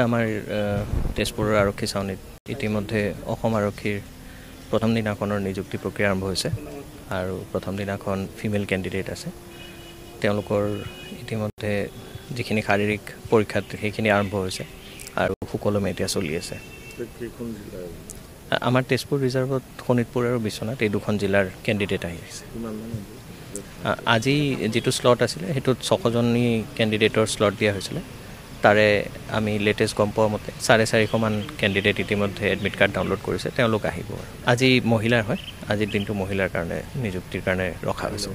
হয় আমাৰ তেজপুৰৰ আৰক্ষী ছাউনীত ইতিমধ্যে অসম আৰক্ষীৰ প্ৰথম দিনাখনৰ নিযুক্তি প্ৰক্ৰিয়া আৰম্ভ হৈছে আৰু প্ৰথম দিনাখন ফিমেল কেণ্ডিডেট আছে তেওঁলোকৰ ইতিমধ্যে যিখিনি শাৰীৰিক পৰীক্ষাত সেইখিনি আৰম্ভ হৈছে আৰু সুকলমে এতিয়া চলি আছে আমাৰ তেজপুৰ ৰিজাৰ্ভত শোণিতপুৰ আৰু বিশ্বনাথ এই দুখন জিলাৰ কেণ্ডিডেট আহি আছে আজি যিটো স্লট আছিলে সেইটোত 600জনী কেণ্ডিডেটৰ স্লট দিয়া হৈছিলে তাৰে আমি লেটেষ্ট গম পোৱা মতে 450মান কেণ্ডিডেট ইতিমধ্যে এডমিট কাৰ্ড ডাউনলোড কৰিছে তেওঁলোক আহিব আজি মহিলাৰ হয় আজিৰ দিনটো মহিলাৰ কাৰণে নিযুক্তিৰ কাৰণে ৰখা হৈছে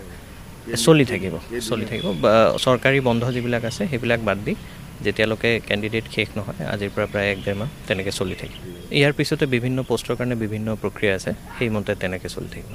চলি থাকিব চৰকাৰী বন্ধ যিবিলাক আছে সেইবিলাক বাদ দি যেতিয়ালৈকে কেণ্ডিডেট শেষ নহয় আজিৰ পৰা প্ৰায় 1-1.5 মাহ তেনেকৈ চলি থাকিব ইয়াৰ পিছতে বিভিন্ন পোষ্টৰ কাৰণে বিভিন্ন প্ৰক্ৰিয়া আছে সেইমতে তেনেকৈ চলি থাকিব